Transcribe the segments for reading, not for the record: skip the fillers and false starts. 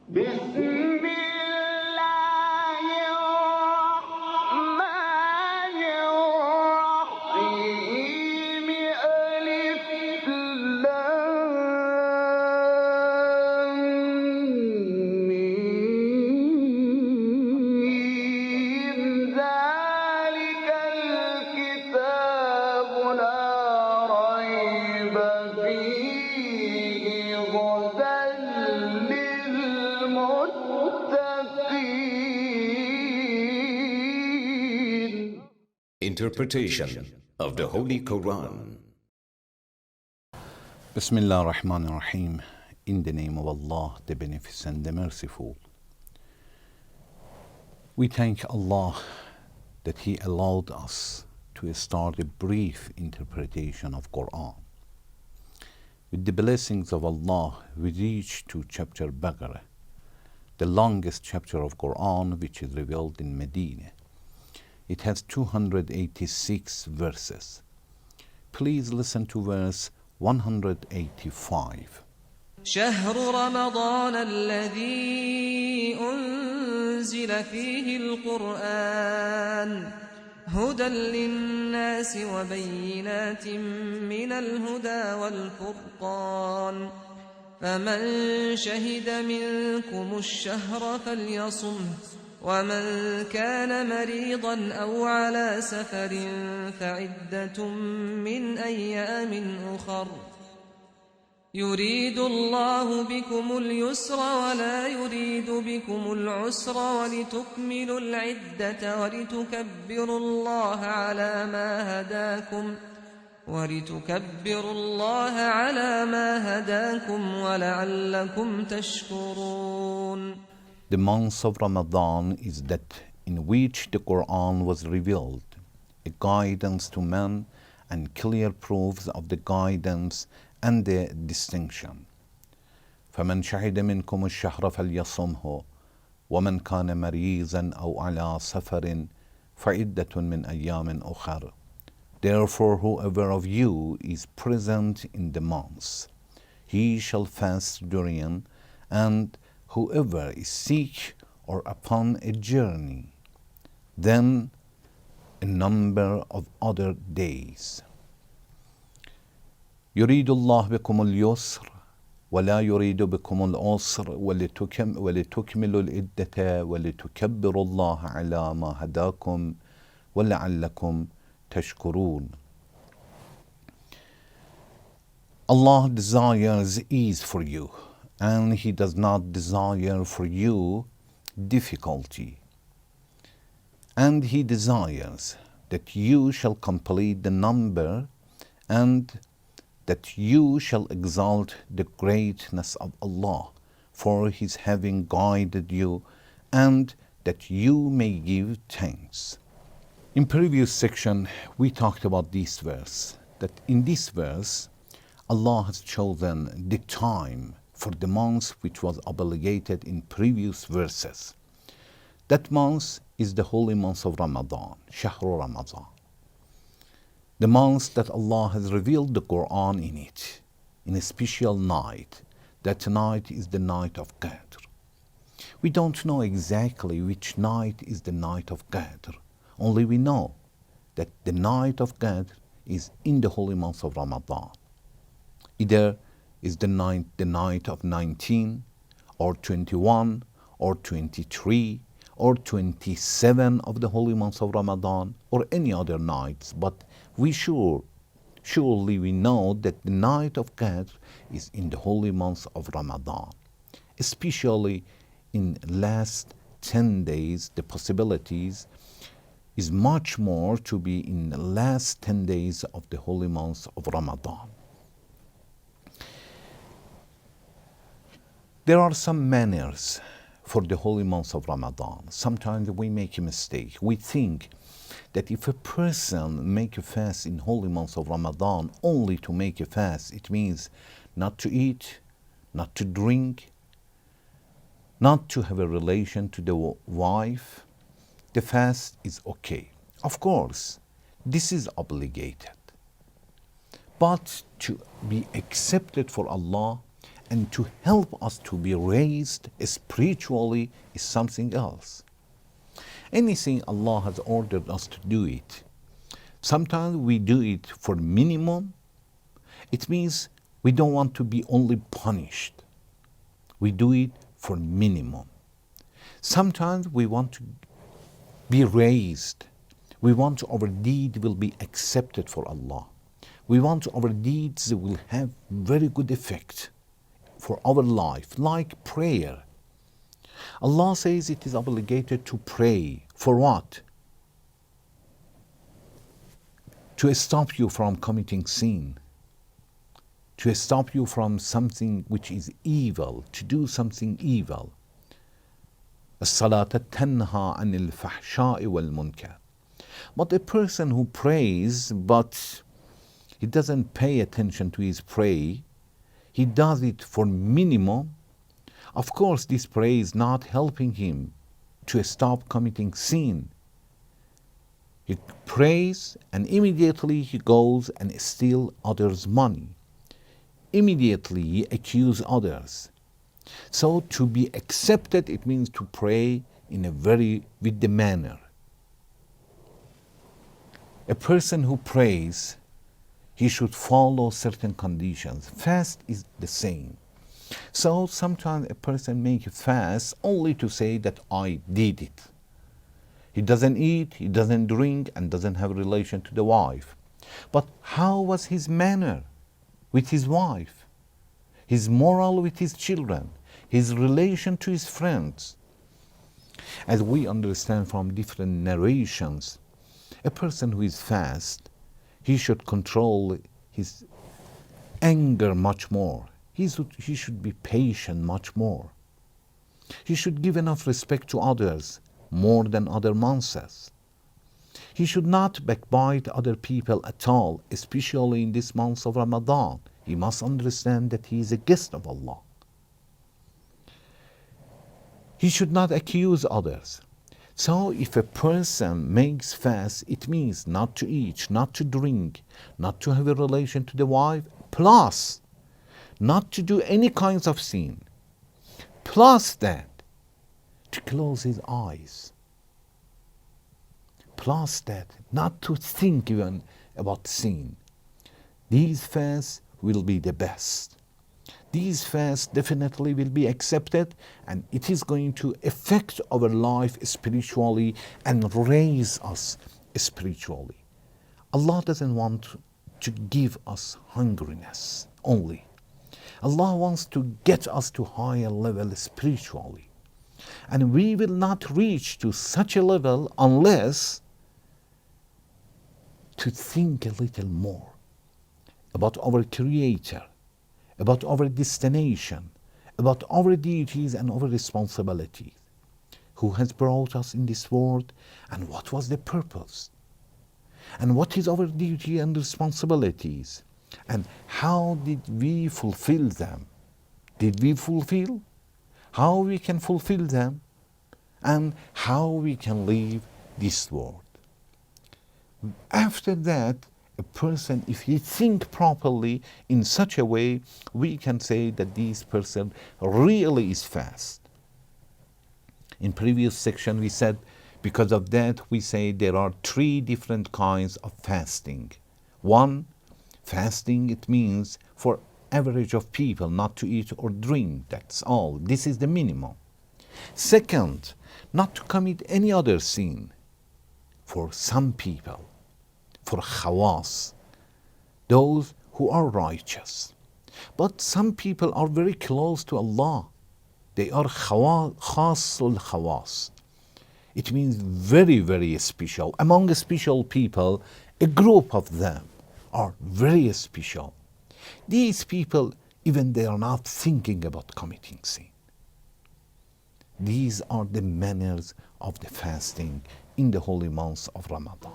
بسم الله الرحمن الرحيم ألف لام ميم ذلك الكتاب لا ريب فيه هدى للمتقين. Interpretation of the Holy Quran. Bismillah ar-Rahman ar-Rahim. In the name of Allah, the Beneficent, the Merciful. We thank Allah that He allowed us to start a brief interpretation of Quran. With the blessings of Allah, we reach to chapter Baqara, the longest chapter of Quran which is revealed in Medina. It has 286 verses. Please listen to verse 185. شهر رمضان الذي أنزل فيه القرآن هدى للناس وبينات من الهدى والفرقان فمن شهد منكم الشهر فليصمه ومن كان مريضا أو على سفر فعدة من أيام أخر يريد الله بكم اليسر ولا يريد بكم العسر ولتكملوا العدة ولتكبروا الله على ما هداكم ولعلكم تشكرون. The month of Ramadan is that in which the Quran was revealed, a guidance to men and clear proofs of the guidance and the distinction. فمن شهد منكم الشهر فليصمه ومن كان مريضا أو على سفر فعدة من أيام أخر. Therefore whoever of you is present in the month, he shall fast during, and whoever is sick or upon a journey, then a number of other days. يريد الله بكم اليسر ولا يريد بكم العسر ولتكملوا العدة ولتكبروا الله على ما هداكم ولعلكم تشكرون. Allah desires ease for you, and He does not desire for you difficulty. And He desires that you shall complete the number and that you shall exalt the greatness of Allah for His having guided you, and that you may give thanks. In previous section, we talked about this verse, that in this verse, Allah has chosen the time for the month which was obligated in previous verses. That month is the holy month of Ramadan, Shahru Ramadan. The month that Allah has revealed the Quran in it, in a special night. That night is the night of Qadr. We don't know exactly which night is the night of Qadr. Only we know that the night of Qadr is in the holy month of Ramadan. Either is the night of 19 or 21 or 23 or 27 of the holy month of Ramadan, or any other nights, but surely we know that the night of Qadr is in the holy month of Ramadan. Especially in last 10 days, the possibilities is much more to be in the last 10 days of the holy month of Ramadan. There are some manners for the holy month of Ramadan. Sometimes we make a mistake. We think that if a person make a fast in holy month of Ramadan only to make a fast, it means not to eat, not to drink, not to have a relation to the wife, the fast is okay. Of course, this is obligated. But to be accepted for Allah and to help us to be raised spiritually is something else. Anything Allah has ordered us to do it. Sometimes we do it for minimum. It means we don't want to be only punished. We do it for minimum. Sometimes we want to be raised. We want our deed will be accepted for Allah. We want our deeds will have very good effect for our life, like prayer. Allah says it is obligated to pray. For what? To stop you from committing sin. To stop you from something which is evil, to do something evil. الصلاة تنهى عن الفحشاء والمنكر. But a person who prays, but he doesn't pay attention to his prayer, he does it for minimum, of course this prayer is not helping him to stop committing sin. He prays and immediately he goes and steals others' money. Immediately he accuses others. So to be accepted, it means to pray in a with the manner. A person who prays, he should follow certain conditions. Fast is the same. So sometimes a person makes a fast only to say that I did it. He doesn't eat, he doesn't drink, and doesn't have a relation to the wife. But how was his manner with his wife? His moral with his children? His relation to his friends? As we understand from different narrations, a person who is fast, he should control his anger much more. He should be patient much more. He should give enough respect to others more than other months. He should not backbite other people at all, especially in this month of Ramadan. He must understand that he is a guest of Allah. He should not accuse others. So if a person makes fast, it means not to eat, not to drink, not to have a relation to the wife, plus not to do any kinds of sin, plus that to close his eyes, plus that not to think even about sin. These fasts will be the best. These fasts definitely will be accepted, and it is going to affect our life spiritually and raise us spiritually. Allah doesn't want to give us hungriness only. Allah wants to get us to higher level spiritually. And we will not reach to such a level unless to think a little more about our Creator, about our destination, about our duties and our responsibilities. Who has brought us in this world, and what was the purpose? And what is our duty and responsibilities? And how did we fulfill them? Did we fulfill? How we can fulfill them? And how we can leave this world? After that, a person, if he think properly in such a way, we can say that this person really is fast. In previous section we said, because of that we say there are 3 different kinds of fasting. One, fasting, it means for average of people not to eat or drink, that's all. This is the minimum. Second, not to commit any other sin for some people, for khawas, those who are righteous. But some people are very close to Allah. They are khasul khawas. It means very, very special. Among special people, a group of them are very special. These people, even they are not thinking about committing sin. These are the manners of the fasting in the holy month of Ramadan.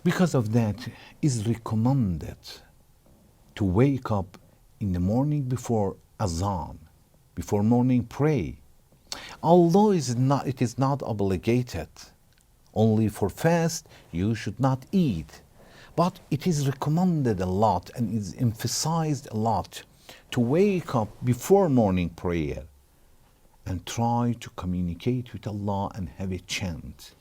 Because of that, it is recommended to wake up in the morning before azan, before morning pray. Although it is not obligated, Only for fast you should not eat. But it is recommended a lot and is emphasized a lot to wake up before morning prayer and try to communicate with Allah and have a chant.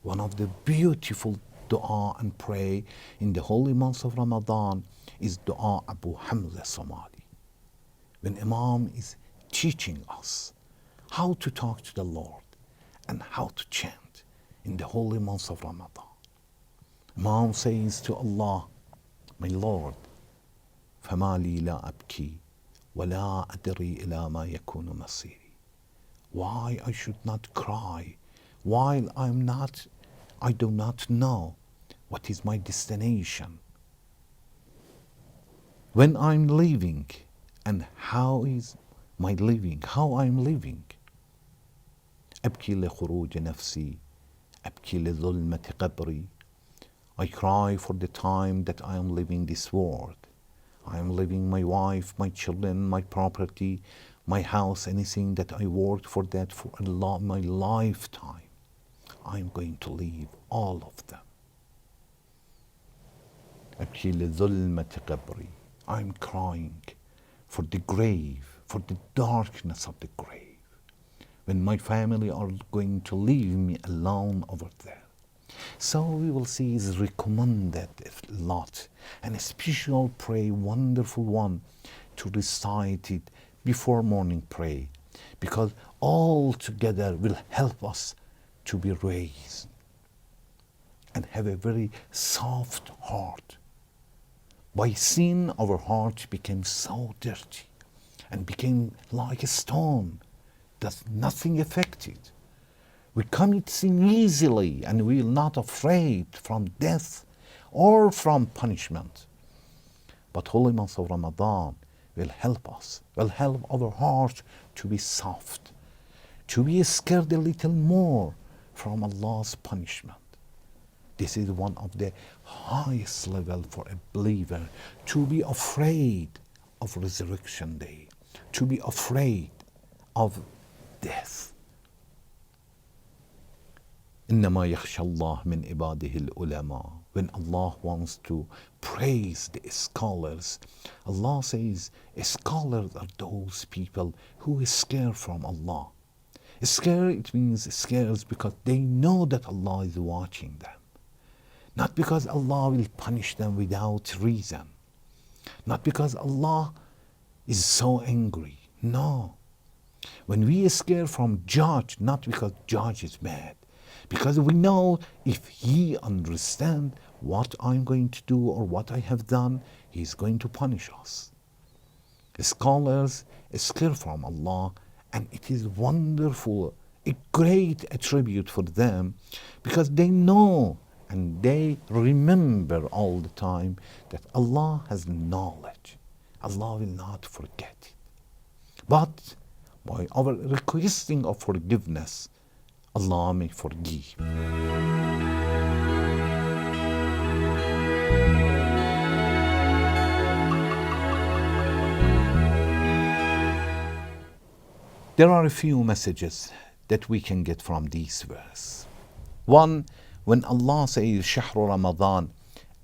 One of the beautiful dua and pray in the holy month of Ramadan is dua Abu Hamza Somali. When Imam is teaching us how to talk to the Lord and how to chant in the holy month of Ramadan. Imam says to Allah, my Lord, فَمَا لِي لَا أَبْكِي وَلَا أَدْرِي إِلَى مَا يَكُونُ مَصِيرِي. Why I should not cry while I do not know what is my destination. When I'm leaving and how is my living, how I'm living. أبكي لخروج نفسي أبكي لظلمة قبري. I cry for the time that I am leaving this world. I am leaving my wife, my children, my property, my house, anything that I worked for that for my lifetime. I am going to leave all of them. أبكي لظلمة قبري. I am crying for the grave, for the darkness of the grave. When my family are going to leave me alone over there. So we will see is recommended a lot, and a special pray, wonderful one, to recite it before morning pray, because all together will help us to be raised and have a very soft heart. By sin, our heart became so dirty and became like a stone. Does nothing affect it. We commit sin easily and we are not afraid from death or from punishment. But holy month of Ramadan will help us, will help our heart to be soft, to be scared a little more from Allah's punishment. This is one of the highest level for a believer, to be afraid of resurrection day, to be afraid of death. إنما يخشى الله من عباده العلماء. When Allah wants to praise the scholars, Allah says, scholars are those people who is scared from Allah. Scared, it means scared because they know that Allah is watching them. Not because Allah will punish them without reason. Not because Allah is so angry. No. When we are scared from judge, not because judge is bad, because we know if he understands what I'm going to do or what I have done, he's going to punish us. The scholars are scared from Allah, and it is wonderful, a great attribute for them, because they know and they remember all the time that Allah has knowledge. Allah will not forget it. But by our requesting of forgiveness, Allah may forgive. There are a few messages that we can get from this verse. One, when Allah says, شهر رمضان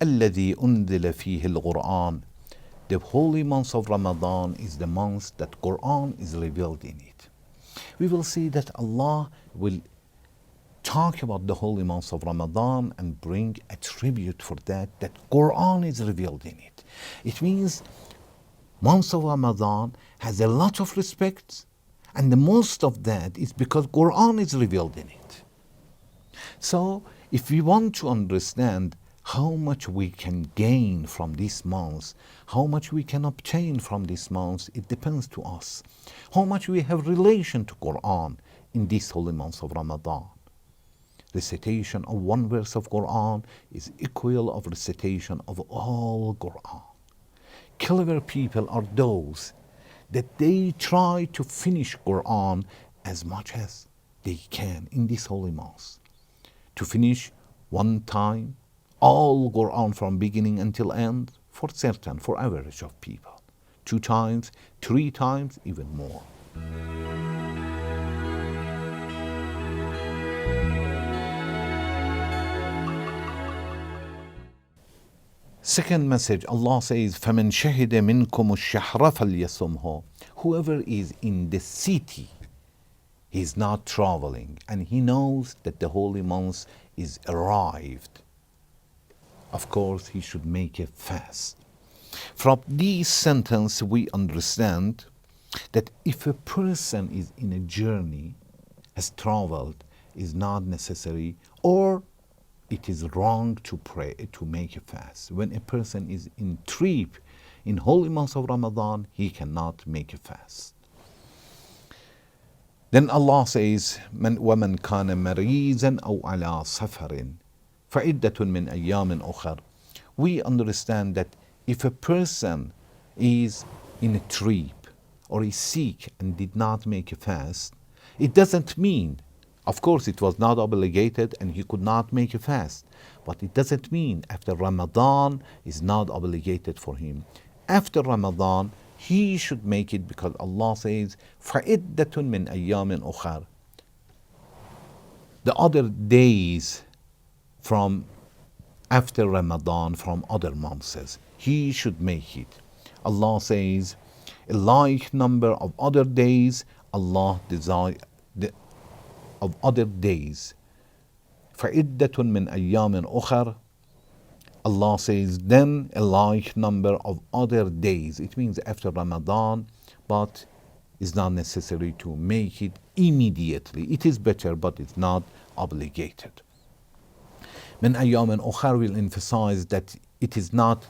الذي أنزل فيه القرآن, the holy month of Ramadan is the month that Quran is revealed in it. We will see that Allah will talk about the holy month of Ramadan and bring a tribute for that Quran is revealed in it. It means month of Ramadan has a lot of respect, and the most of that is because Quran is revealed in it. So if we want to understand how much we can gain from this month, how much we can obtain from this month, it depends to us. How much we have relation to Quran in this holy month of Ramadan. Recitation of one verse of Quran is equal of recitation of all Quran. Clever people are those that they try to finish Quran as much as they can in this holy month. To finish one time all Quran from beginning until end, for certain, for average of people. 2 times, 3 times, even more. Second message, Allah says, فَمَنْ شَهِدَ مِنْكُمُ الشَّهْرَ فَلْيَصُمْهُ. Whoever is in the city, he is not traveling, and he knows that the holy month is arrived. Of course, he should make a fast. From this sentence, we understand that if a person is in a journey, has traveled, is not necessary, or it is wrong to pray, to make a fast. When a person is in trip in holy month of Ramadan, he cannot make a fast. Then Allah says, وَمَنْ كَانَ مَرِيضًا أَوْ عَلَى سَفَرٍ فَعِدَّةٌ مِّنْ أَيَّامٍ أُخَرٍ. We understand that if a person is in a trip or is sick and did not make a fast, it doesn't mean, of course it was not obligated and he could not make a fast, but it doesn't mean after Ramadan is not obligated for him. After Ramadan, he should make it because Allah says, فَعِدَّةٌ مِّنْ أَيَّامٍ أُخَرٍ. The other days from after Ramadan, from other months, he should make it. Allah says, a like number of other days, Allah desires of other days. فَعِدَّةٌ مِّنْ أَيَّامٍ أُخَرٍ. Allah says, then a like number of other days. It means after Ramadan, but it's not necessary to make it immediately. It is better, but it's not obligated. من أيام أخر will emphasize that it is not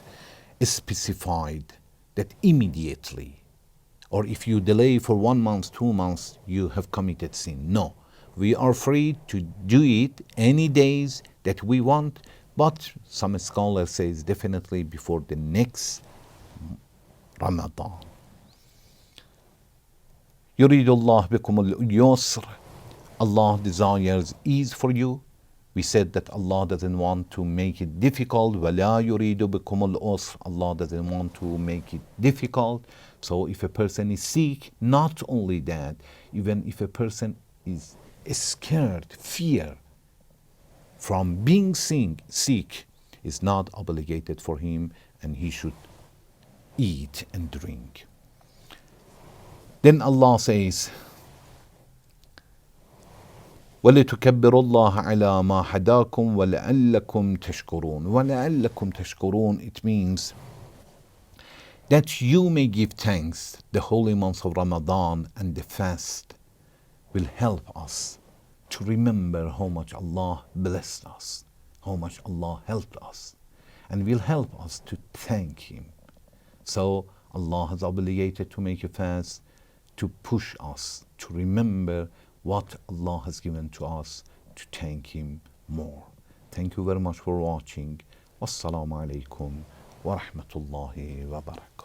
specified that immediately, or if you delay for 1 month, 2 months, you have committed sin. No, we are free to do it any days that we want, but some scholars say definitely before the next Ramadan. يريد الله بكم اليسر. Allah desires ease for you. We said that Allah doesn't want to make it difficult. وَلَا يُرِيدُ بِكُمُ الْعُسْرَ. Allah doesn't want to make it difficult. So if a person is sick, not only that, even if a person is scared, fear from being sick, is not obligated for him, and he should eat and drink. Then Allah says, وَلِتُكَبِّرُوا اللَّهَ عَلَى مَا هَدَاكُمْ وَلَعَلَّكُمْ تَشْكُرُونَ. وَلَعَلَّكُمْ تَشْكُرُونَ. It means that you may give thanks. The holy month of Ramadan and the fast will help us to remember how much Allah blessed us, how much Allah helped us, and will help us to thank Him. So Allah has obligated to make a fast to push us to remember what Allah has given to us, to thank Him more. Thank you very much for watching. Wassalamu alaikum wa rahmatullahi wa barakatuh.